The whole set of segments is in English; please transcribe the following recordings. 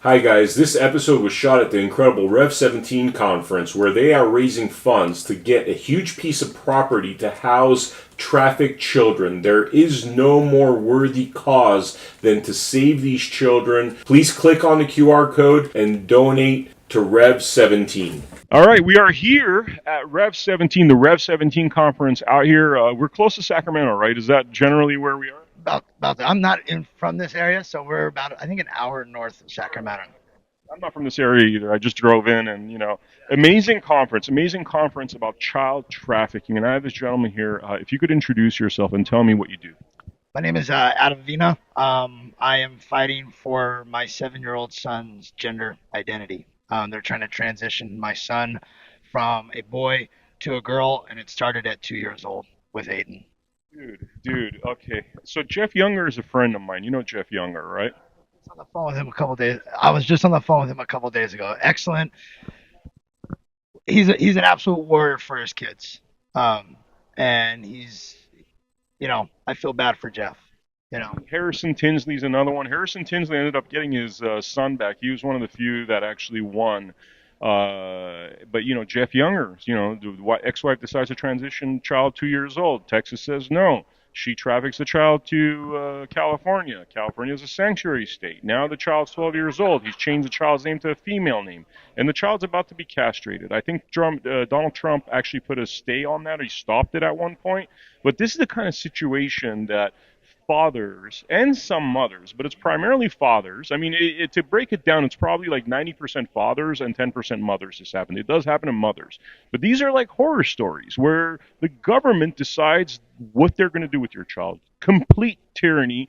Hi guys, this episode was shot at the incredible Rev 17 conference where they are raising funds to get a huge piece of property to house trafficked children. There is no more worthy cause than to save these children. Please click on the QR code and donate to Rev 17. All right, we are here at Rev 17, the Rev 17 conference out here. We're close to Sacramento, right? Is that generally where we are? About I'm not from this area, so we're about I think an hour north of Sacramento. I'm not from this area either. I just drove in and, amazing conference about child trafficking. And I have this gentleman here. If you could introduce yourself and tell me what you do. My name is Adam Vena. I am fighting for my 7-year-old son's gender identity. They're trying to transition my son from a boy to a girl, and it started at 2 years old with Aiden. Dude, okay. So Jeff Younger is a friend of mine. You know Jeff Younger, right? On the phone with him a couple days. I was just on the phone with him a couple days ago. Excellent. He's an absolute warrior for his kids. And I feel bad for Jeff. Harrison Tinsley's another one. Harrison Tinsley ended up getting his son back. He was one of the few that actually won. But Jeff Younger, the ex-wife decides to transition child 2 years old. Texas says no. She traffics the child to California. California is a sanctuary state. Now the child's 12 years old. He's changed the child's name to a female name, and the child's about to be castrated. I think Donald Trump actually put a stay on that. Or he stopped it at one point. But this is the kind of situation that fathers and some mothers, but it's primarily fathers. I mean, to break it down, it's probably like 90% fathers and 10% mothers this happened. It does happen to mothers. But these are like horror stories where the government decides what they're going to do with your child. Complete tyranny.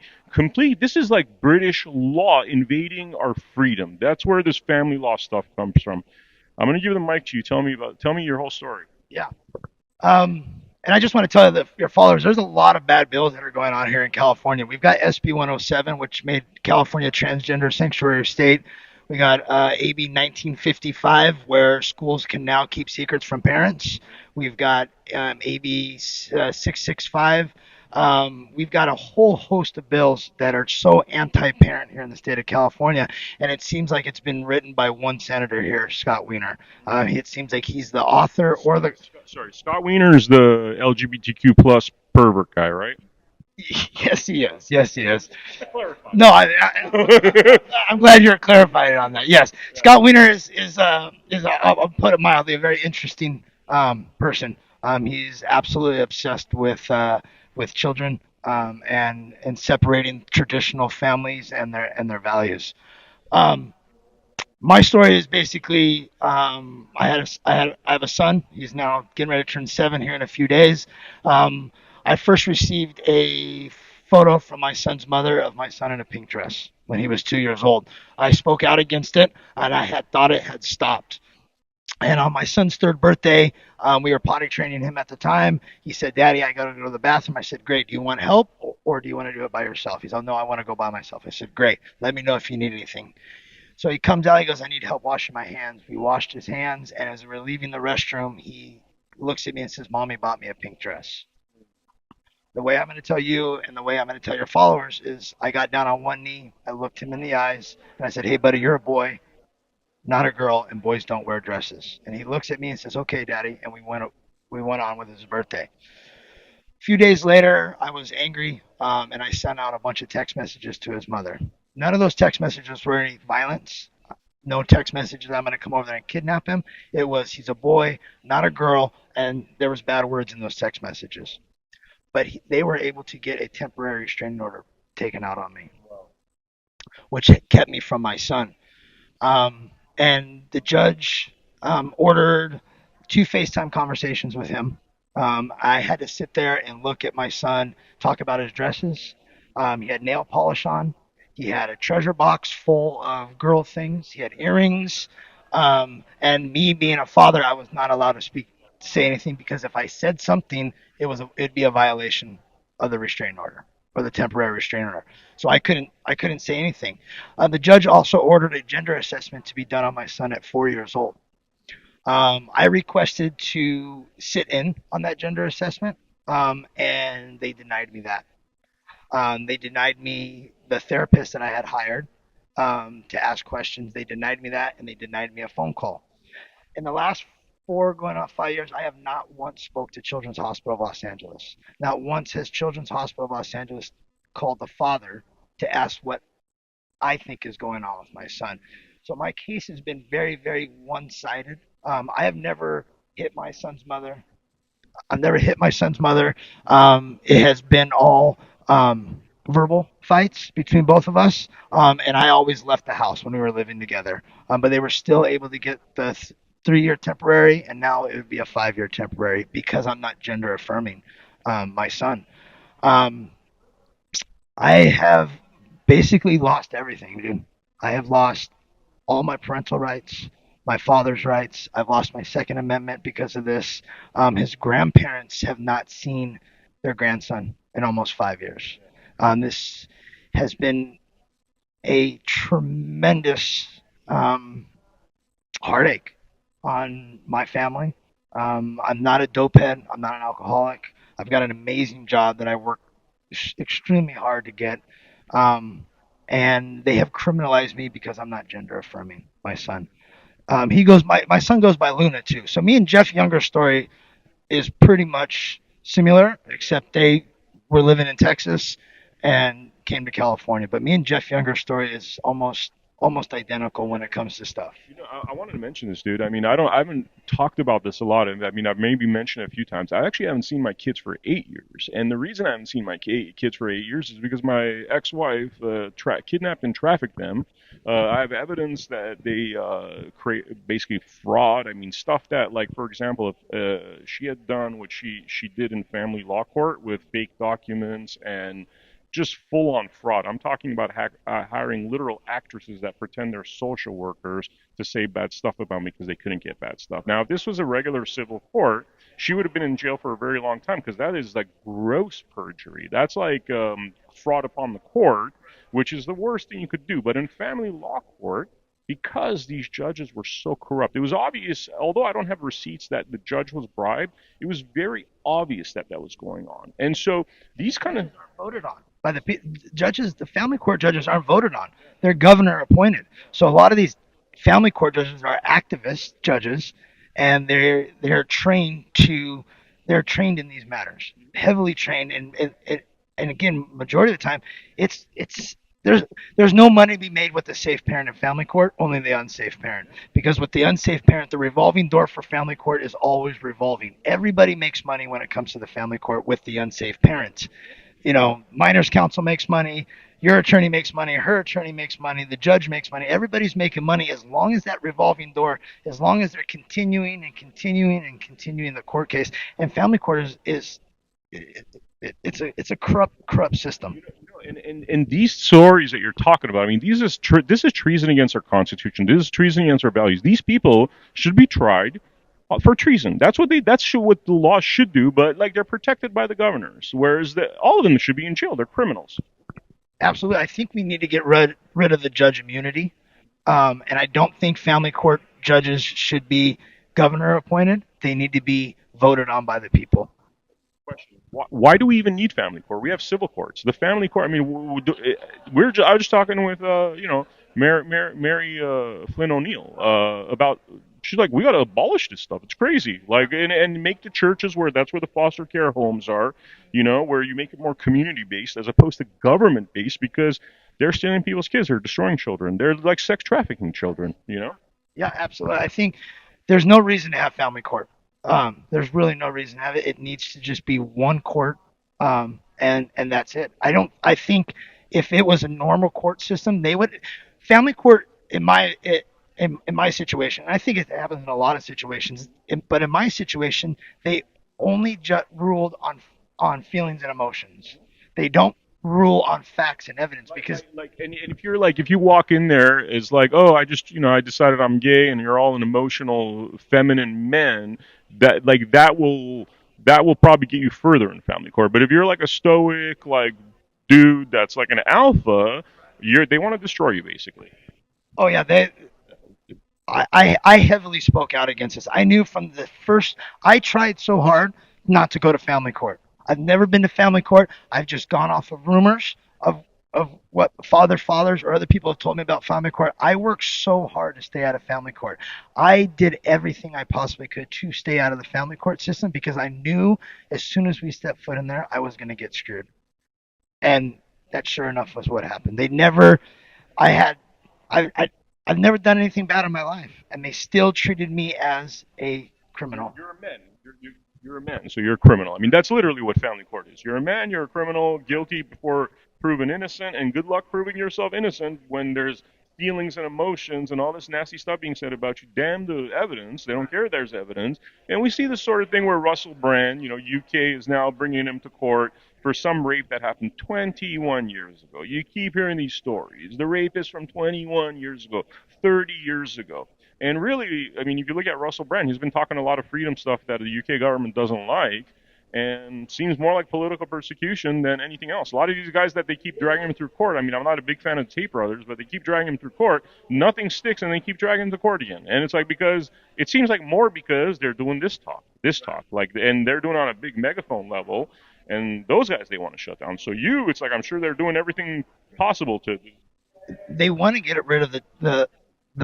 This is like British law invading our freedom. That's where this family law stuff comes from. I'm going to give the mic to you. Tell me your whole story. Yeah. And I just want to tell you that your followers, there's a lot of bad bills that are going on here in California. We've got SB 107, which made California a transgender sanctuary state. We got AB 1955, where schools can now keep secrets from parents. We've got AB 665. We've got a whole host of bills that are so anti-parent here in the state of California, and it seems like it's been written by one senator here, Scott Wiener. It seems like he's the author or the. Sorry, Scott Wiener is the LGBTQ plus pervert guy, right? Yes, he is. Yes, he is. No, I'm glad you're clarifying on that. Yes, Scott Wiener is I'll put it mildly, a very interesting person. He's absolutely obsessed with children and separating traditional families and their values. My story is basically I have a son. He's now getting ready to turn 7 here in a few days. I first received a photo from my son's mother of my son in a pink dress when he was 2 years old. I spoke out against it, and I had thought it had stopped. And on my son's 3rd birthday, we were potty training him at the time. He said, "Daddy, I got to go to the bathroom." I said, "Great. Do you want help or do you want to do it by yourself?" He said, "No, I want to go by myself." I said, "Great. Let me know if you need anything." So he comes out, he goes, "I need help washing my hands." We washed his hands, and as we're leaving the restroom, he looks at me and says, "Mommy bought me a pink dress." The way I'm going to tell you and the way I'm going to tell your followers is I got down on one knee, I looked him in the eyes, and I said, "Hey, buddy, you're a boy, not a girl, and boys don't wear dresses." And he looks at me and says, "Okay, Daddy," and we went on with his birthday. A few days later, I was angry, and I sent out a bunch of text messages to his mother. None of those text messages were any violence. No text messages, "I'm going to come over there and kidnap him." It was, "He's a boy, not a girl," and there was bad words in those text messages. But they were able to get a temporary restraining order taken out on me, which kept me from my son. And the judge ordered 2 FaceTime conversations with him. I had to sit there and look at my son, talk about his dresses. He had nail polish on. He had a treasure box full of girl things. He had earrings. And me being a father, I was not allowed to say anything because if I said something, it'd be a violation of the restraining order or the temporary restraining order. So I couldn't say anything. The judge also ordered a gender assessment to be done on my son at 4 years old. I requested to sit in on that gender assessment, and they denied me that. They denied me the therapist that I had hired. to ask questions. They denied me that, and they denied me a phone call. In the last 4 going on 5 years, I have not once spoke to Children's Hospital of Los Angeles. Not once has Children's Hospital of Los Angeles called the father to ask what I think is going on with my son. So my case has been very, very one-sided. I have never hit my son's mother. I've never hit my son's mother. It has been all verbal fights between both of us, and I always left the house when we were living together. But they were still able to get the 3 year temporary, and now it would be a 5 year temporary because I'm not gender affirming my son. Um, I have basically lost everything, dude. I have lost all my parental rights, my father's rights. I've lost my Second Amendment because of this. His grandparents have not seen their grandson in almost 5 years. This has been a tremendous heartache on my family. I'm not a dopehead. I'm not an alcoholic. I've got an amazing job that I work extremely hard to get. Um, and they have criminalized me because I'm not gender affirming my son. My son goes by Luna too. So me and Jeff Younger's story is pretty much similar, except they were living in Texas and came to California. But me and Jeff Younger's story is almost identical when it comes to stuff. I wanted to mention this, dude. I mean, I haven't talked about this a lot. I mean, I've maybe mentioned it a few times. I actually haven't seen my kids for 8 years, and the reason I haven't seen my kids for 8 years is because my ex-wife kidnapped and trafficked them. I have evidence that they create basically fraud. I mean, stuff that, like, for example, if she had done what she did in family law court with fake documents and just full on fraud. I'm talking about hiring literal actresses that pretend they're social workers to say bad stuff about me because they couldn't get bad stuff. Now, if this was a regular civil court, she would have been in jail for a very long time because that is like gross perjury. That's like fraud upon the court, which is the worst thing you could do. But in family law court, because these judges were so corrupt, it was obvious, although I don't have receipts that the judge was bribed, it was very obvious that that was going on. And so these kind of Voted on by the judges. The family court judges aren't voted on; they're governor appointed. So a lot of these family court judges are activist judges, and they're trained in these matters, heavily trained, and again, majority of the time, it's there's there's no money to be made with the safe parent in family court, only the unsafe parent. Because with the unsafe parent, the revolving door for family court is always revolving. Everybody makes money when it comes to the family court with the unsafe parents. Minors counsel makes money, your attorney makes money, her attorney makes money, the judge makes money. Everybody's making money as long as that revolving door, as long as they're continuing and continuing and continuing the court case. And family court is it's a corrupt system. and these stories that you're talking about, I mean, this is treason against our Constitution. This is treason against our values. These people should be tried for treason. That's what the law should do. But like they're protected by the governors, whereas all of them should be in jail. They're criminals. Absolutely, I think we need to get rid of the judge immunity, and I don't think family court judges should be governor appointed. They need to be voted on by the people. Question: why do we even need family court? We have civil courts. The family court. I mean, I was just talking with Mary Flynn O'Neill about. She's like, we got to abolish this stuff. It's crazy. Like, and make the churches where that's where the foster care homes are. Where you make it more community based as opposed to government based because they're stealing people's kids. They're destroying children. They're like sex trafficking children. Yeah, absolutely. I think there's no reason to have family court. There's really no reason to have it. It needs to just be one court, and that's it. I think if it was a normal court system, they would family court in my situation. And I think it happens in a lot of situations, but in my situation, they only ruled on feelings and emotions. They don't rule on facts and evidence because And if you walk in there, it's like, oh, I decided I'm gay, and you're all an emotional feminine men, that will probably get you further in family court. But if you're like a stoic like dude that's like an alpha, they want to destroy you basically. oh yeah, I heavily spoke out against this. I knew from the first. I tried so hard not to go to family court. I've never been to family court. I've just gone off of rumors of what fathers or other people have told me about family court. I worked so hard to stay out of family court. I did everything I possibly could to stay out of the family court system because I knew as soon as we stepped foot in there, I was going to get screwed. And that sure enough was what happened. They never, I had, I, I've never done anything bad in my life, and they still treated me as a criminal. You're a man. You're a man, so you're a criminal. I mean, that's literally what family court is. You're a man, you're a criminal, guilty before proven innocent, and good luck proving yourself innocent when there's feelings and emotions and all this nasty stuff being said about you. Damn the evidence. They don't care there's evidence. And we see the sort of thing where Russell Brand, UK is now bringing him to court for some rape that happened 21 years ago. You keep hearing these stories. The rape is from 21 years ago, 30 years ago. And really, I mean, if you look at Russell Brand, he's been talking a lot of freedom stuff that the UK government doesn't like, and seems more like political persecution than anything else. A lot of these guys that they keep dragging him through court, I mean, I'm not a big fan of the Tate brothers, but they keep dragging him through court. Nothing sticks, and they keep dragging him to court again. And it's like because it seems like more because they're doing this talk, like, and they're doing it on a big megaphone level. And those guys they want to shut down. So it's like I'm sure they're doing everything possible to. They want to get rid of the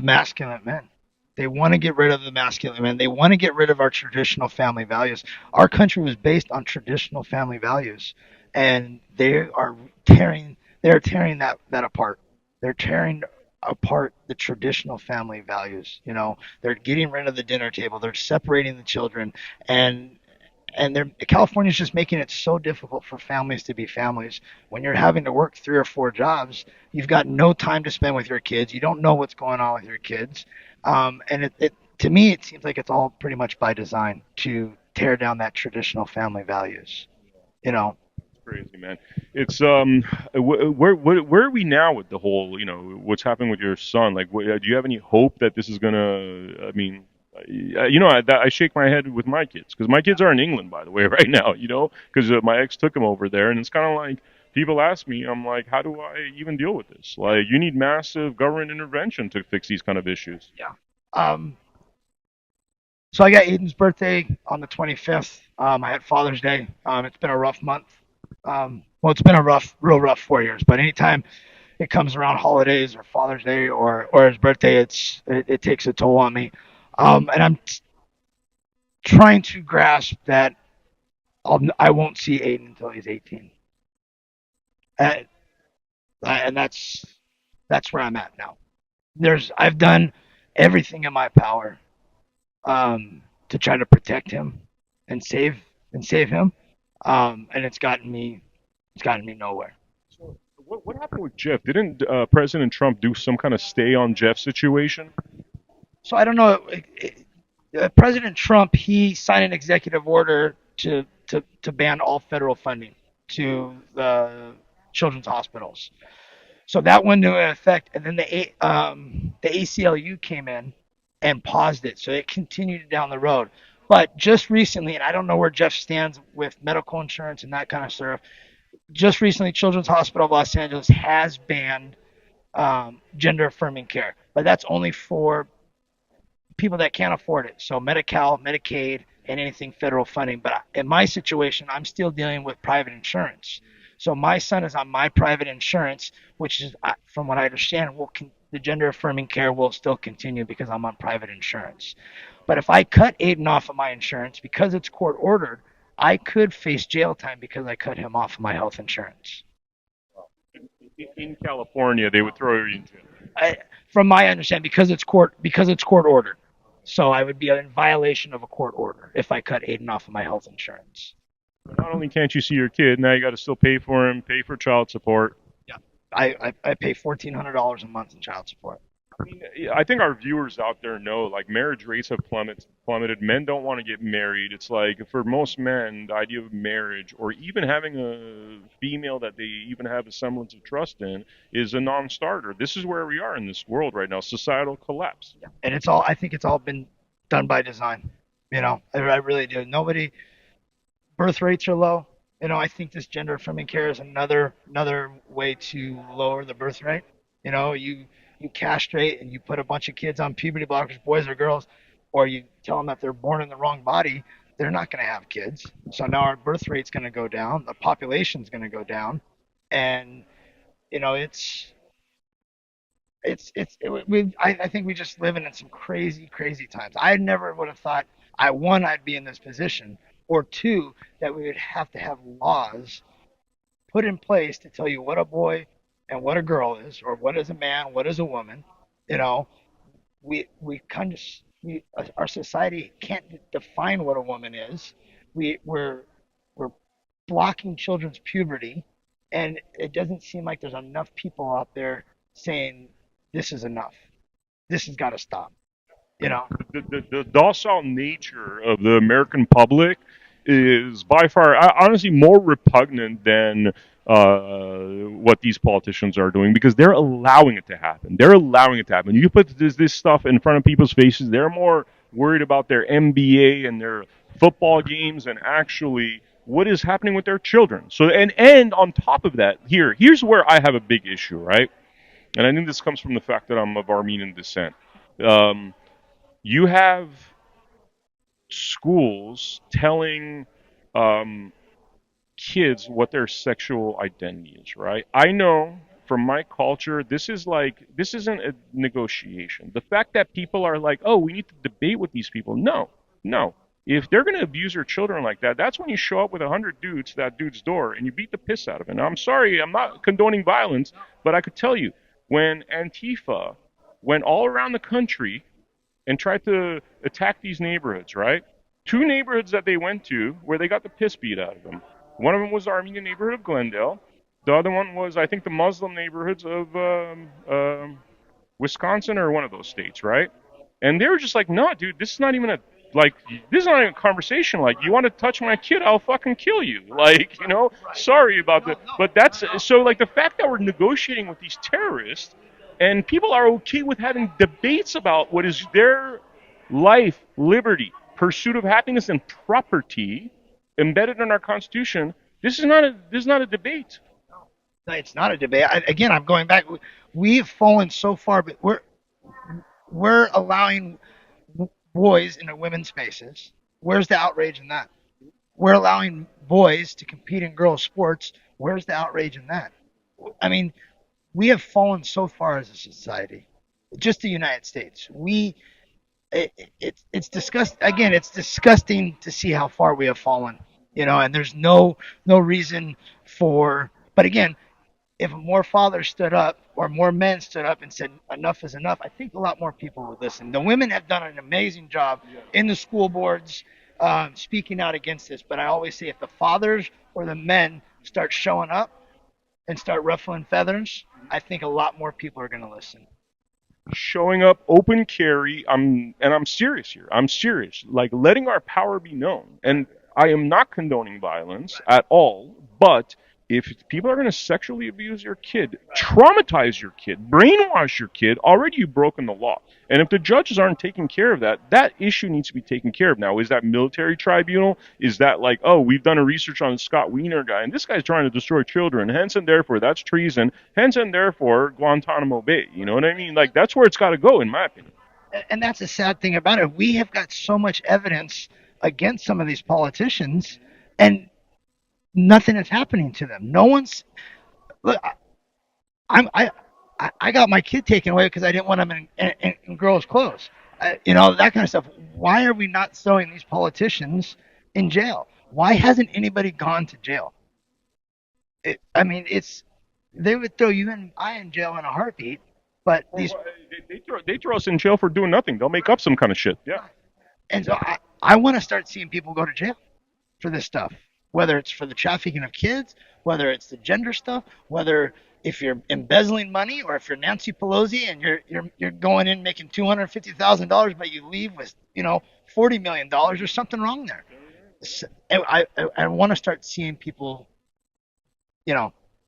masculine men. They want to get rid of the masculine men. They want to get rid of our traditional family values. Our country was based on traditional family values, and they're tearing that apart. They're tearing apart the traditional family values. They're getting rid of the dinner table. They're separating the children, and California's just making it so difficult for families to be families. When you're having to work 3 or 4 jobs, you've got no time to spend with your kids. You don't know what's going on with your kids, and to me, it seems like it's all pretty much by design to tear down that traditional family values. You know, Crazy, man. It's where are we now with the whole what's happening with your son? Like, do you have any hope that this is gonna? I mean, I shake my head with my kids because my kids are in England, by the way, right now. Because my ex took them over there, and it's kind of like people ask me, I'm like, how do I even deal with this? Like, you need massive government intervention to fix these kind of issues. yeah. Um, so I got Aiden's birthday on the 25th. I had Father's Day. It's been a rough month. Well, it's been a real rough 4 years. But anytime it comes around holidays or Father's Day or his birthday, it takes a toll on me. And I'm trying to grasp that I won't see Aiden until he's 18, and, and that's where I'm at now. I've done everything in my power to try to protect him and save him, and it's gotten me nowhere. So, what happened with Jeff? Didn't President Trump do some kind of stay on Jeff situation? So I don't know. President Trump, he signed an executive order to ban all federal funding to the children's hospitals. So that went into effect, and then the ACLU came in and paused it, so it continued down the road. But just recently, and I don't know where Jeff stands with medical insurance and that kind of stuff. Just recently, Children's Hospital of Los Angeles has banned gender affirming care, but that's only for people that can't afford it. So Medi-Cal, Medicaid, and anything federal funding. But in my situation, I'm still dealing with private insurance. So my son is on my private insurance, which is, from what I understand, the gender affirming care will still continue because I'm on private insurance. But if I cut Aiden off of my insurance because it's court ordered, I could face jail time because I cut him off of my health insurance. In California, they would throw you in jail. From my understanding, because it's court ordered. So I would be in violation of a court order if I cut Aiden off of my health insurance. Not only can't you see your kid, now you got to still pay for him, pay for child support. Yeah, I pay $1,400 a month in child support. I mean, I think our viewers out there know, like, marriage rates have plummeted. Men don't want to get married. It's like, for most men, the idea of marriage or even having a female that they even have a semblance of trust in is a non-starter. This is where we are in this world right now, societal collapse. Yeah. And I think it's all been done by design. I really do. Birth rates are low. I think this gender affirming care is another way to lower the birth rate. You castrate and you put a bunch of kids on puberty blockers, boys or girls, or you tell them that they're born in the wrong body, they're not going to have kids. So now our birth rate's going to go down, the population's going to go down, and I think we just living in some crazy, crazy times. I never would have thought one, I'd be in this position, or two, that we would have to have laws put in place to tell you what a boy and what a girl is, or what is a man, what is a woman. You know, we kind of we, our society can't define what a woman is. We're blocking children's puberty, and it doesn't seem like there's enough people out there saying this is enough. This has got to stop. You know, The docile nature of the American public is by far, honestly, more repugnant than what these politicians are doing because they're allowing it to happen. They're allowing it to happen. You put this stuff in front of people's faces, they're more worried about their MBA and their football games and actually what is happening with their children. So and on top of that, here's where I have a big issue, right? And I think this comes from the fact that I'm of Armenian descent. Um, you have schools telling um, kids what their sexual identity is, right? I know from my culture, this isn't a negotiation. The fact that people are like, oh, we need to debate with these people. No, no. If they're going to abuse your children like that, that's when you show up with 100 dudes to that dude's door and you beat the piss out of him. Now, I'm sorry, I'm not condoning violence, but I could tell you, when Antifa went all around the country and tried to attack these neighborhoods, right? Two neighborhoods that they went to where they got the piss beat out of them. One of them was the Armenian neighborhood of Glendale. The other one was, I think, the Muslim neighborhoods of Wisconsin or one of those states, right? And they were just like, no, dude, this is not even this is not even a conversation. Like, you want to touch my kid, I'll fucking kill you. Like, sorry about that. But that's so, like, the fact that we're negotiating with these terrorists and people are okay with having debates about what is their life, liberty, pursuit of happiness, and property embedded in our Constitution. This is not a debate. it's not a debate. Again, I'm going back. We've fallen so far, but we're allowing boys into women's spaces. Where's the outrage in that? We're allowing boys to compete in girls' sports. Where's the outrage in that? I mean, we have fallen so far as a society. Just the United States. It's disgust again. It's disgusting to see how far we have fallen. And there's no reason for. But again, if more fathers stood up or more men stood up and said enough is enough, I think a lot more people would listen. The women have done an amazing job in the school boards speaking out against this. But I always say if the fathers or the men start showing up and start ruffling feathers, I think a lot more people are going to listen. Showing up, open carry. I'm serious here. I'm serious. Like, letting our power be known. And I am not condoning violence at all, but if people are going to sexually abuse your kid, traumatize your kid, brainwash your kid, already you've broken the law. And if the judges aren't taking care of that, that issue needs to be taken care of. Now, is that military tribunal? Is that like, oh, we've done a research on the Scott Wiener guy, and this guy's trying to destroy children, hence and therefore that's treason, hence and therefore Guantanamo Bay. You know what I mean? Like, that's where it's got to go, in my opinion. And that's the sad thing about it. We have got so much evidence against some of these politicians, and nothing is happening to them. No one's look. I'm I got my kid taken away because I didn't want him in girls' clothes. That kind of stuff. Why are we not throwing these politicians in jail? Why hasn't anybody gone to jail? It's they would throw you and I in jail in a heartbeat. But these They throw us in jail for doing nothing. They'll make up some kind of shit. Yeah. and so I want to start seeing people go to jail for this stuff, whether it's for the trafficking of kids, whether it's the gender stuff, whether if you're embezzling money or if you're Nancy Pelosi and you're going in making $250,000, but you leave with $40 million. There's something wrong there. I want to start seeing people,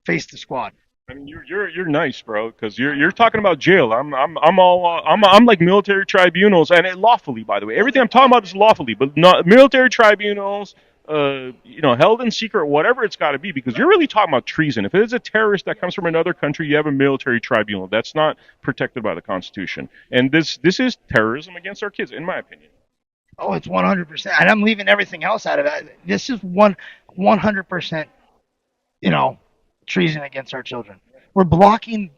face the squad. I mean, you're nice, bro, because you're talking about jail. I'm all I'm like military tribunals, and lawfully, by the way. Everything I'm talking about is lawfully, but not military tribunals. Held in secret, whatever it's got to be, because you're really talking about treason. If it is a terrorist that comes from another country, you have a military tribunal. That's not protected by the Constitution, and this is terrorism against our kids, in my opinion. Oh, it's 100%, and I'm leaving everything else out of it. This is 100%, treason against our children. We're blocking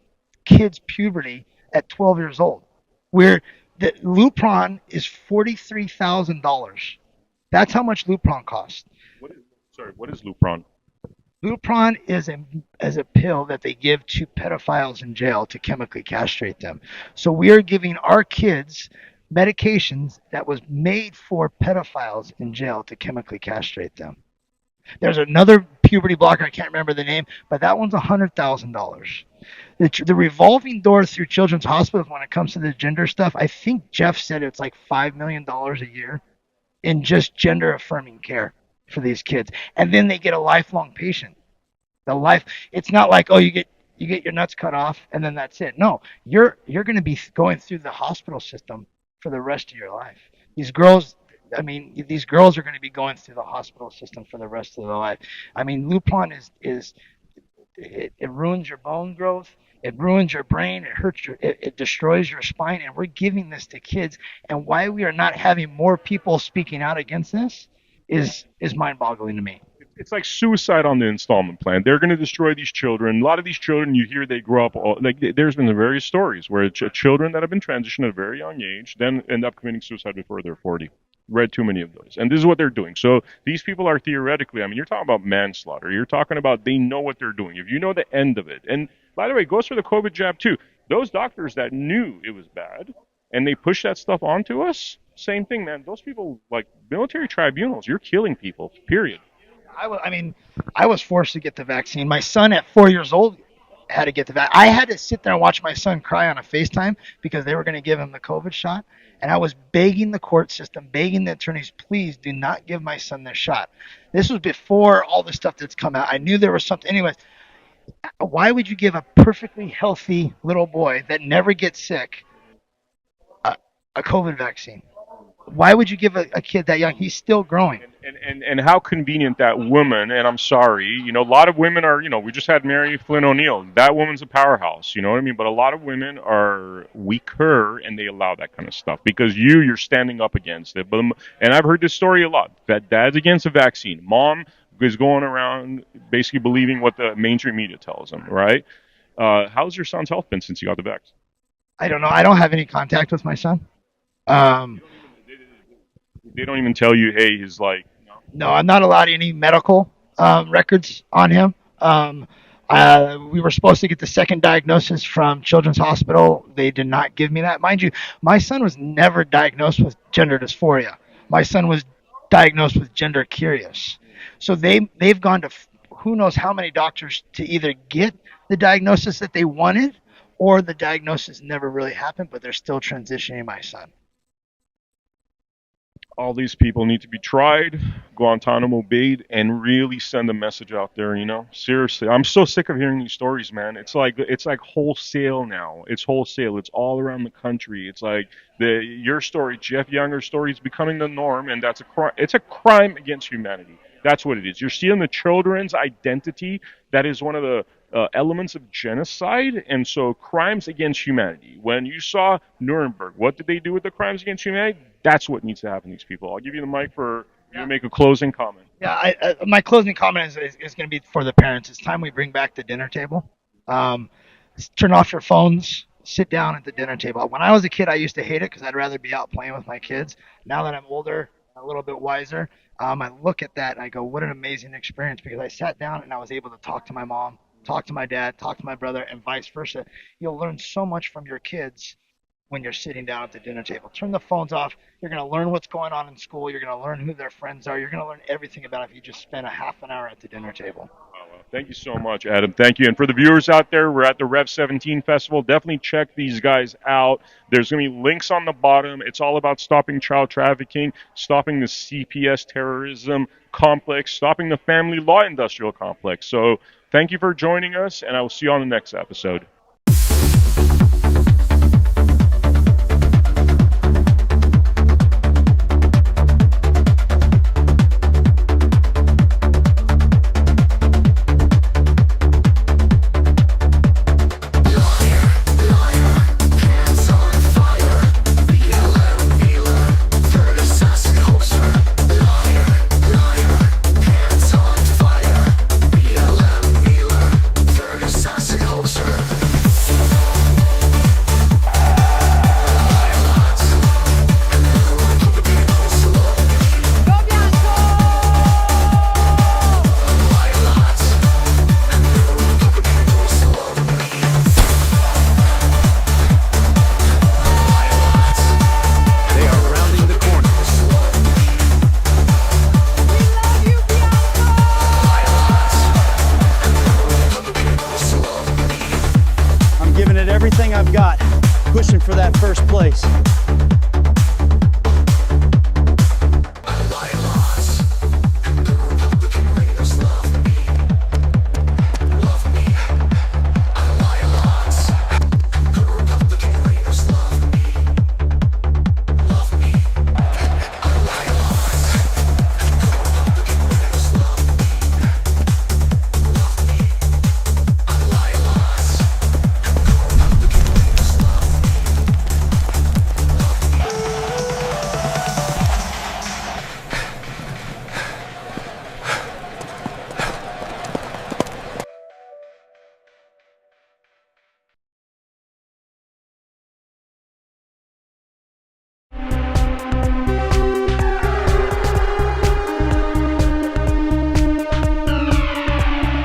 kids' puberty at 12 years old. Where the Lupron is $43,000. That's how much Lupron costs. What is Lupron? Lupron is a pill that they give to pedophiles in jail to chemically castrate them. So we are giving our kids medications that was made for pedophiles in jail to chemically castrate them. There's another puberty blocker, I can't remember the name, but that one's $100,000. The revolving door through children's hospitals when it comes to the gender stuff, I think Jeff said it's like $5 million a year in just gender affirming care for these kids. And then they get a lifelong patient. It's not like, oh, you get your nuts cut off and then that's it. No, you're going to be going through the hospital system for the rest of your life. These girls are going to be going through the hospital system for the rest of their life. I mean, Lupron it ruins your bone growth. It ruins your brain. It destroys your spine. And we're giving this to kids. And why we are not having more people speaking out against this is mind-boggling to me. It's like suicide on the installment plan. They're going to destroy these children. A lot of these children, you hear they grow up, there's been various stories where children that have been transitioned at a very young age then end up committing suicide before they're 40. Read too many of those. And this is what they're doing. So these people are theoretically, I mean, you're talking about manslaughter. You're talking about they know what they're doing. If you know the end of it. And by the way, it goes for the COVID jab too. Those doctors that knew it was bad and they pushed that stuff onto us, same thing, man. Those people, like military tribunals, you're killing people, period. I was forced to get the vaccine. My son at 4 years old had to get the vaccine. I had to sit there and watch my son cry on a FaceTime because they were going to give him the COVID shot. And I was begging the court system, begging the attorneys, please do not give my son this shot. This was before all the stuff that's come out. I knew there was something. Anyways, why would you give a perfectly healthy little boy that never gets sick a COVID vaccine? Why would you give a kid that young? He's still growing. And how convenient that woman, and I'm sorry, a lot of women are, we just had Mary Flynn O'Neill. That woman's a powerhouse, you know what I mean? But a lot of women are weaker and they allow that kind of stuff because you're standing up against it. And I've heard this story a lot, that dad's against a vaccine. Mom is going around basically believing what the mainstream media tells them, right? How's your son's health been since he got the vaccine? I don't know. I don't have any contact with my son. They don't even tell you, hey, he's like... No, I'm not allowed any medical records on him. We were supposed to get the second diagnosis from Children's Hospital. They did not give me that. Mind you, my son was never diagnosed with gender dysphoria. My son was diagnosed with gender curious. So they've gone to who knows how many doctors to either get the diagnosis that they wanted or the diagnosis never really happened, but they're still transitioning my son. All these people need to be tried, Guantanamo Bayed, and really send a message out there, Seriously. I'm so sick of hearing these stories, man. It's like wholesale now. It's wholesale. It's all around the country. It's like your story, Jeff Younger's story is becoming the norm, and that's a crime. It's a crime against humanity. That's what it is. You're stealing the children's identity. That is one of the elements of genocide, and so crimes against humanity. When you saw Nuremberg, what did they do with the crimes against humanity? That's what needs to happen to these people. I'll give you the mic for you to make a closing comment. Yeah, my closing comment is going to be for the parents. It's time we bring back the dinner table. Turn off your phones. Sit down at the dinner table. When I was a kid, I used to hate it because I'd rather be out playing with my kids. Now that I'm older, a little bit wiser, I look at that and I go, what an amazing experience, because I sat down and I was able to talk to my mom, talk to my dad, talk to my brother, and vice versa. You'll learn so much from your kids when you're sitting down at the dinner table. Turn the phones off. You're going to learn what's going on in school. You're going to learn who their friends are. You're going to learn everything about it if you just spend a half an hour at the dinner table. Thank you so much, Adam. Thank you. And for the viewers out there, we're at the Rev 17 Festival. Definitely check these guys out. There's going to be links on the bottom. It's all about stopping child trafficking, stopping the CPS terrorism complex, stopping the family law industrial complex. So thank you for joining us, and I will see you on the next episode. Closer. place.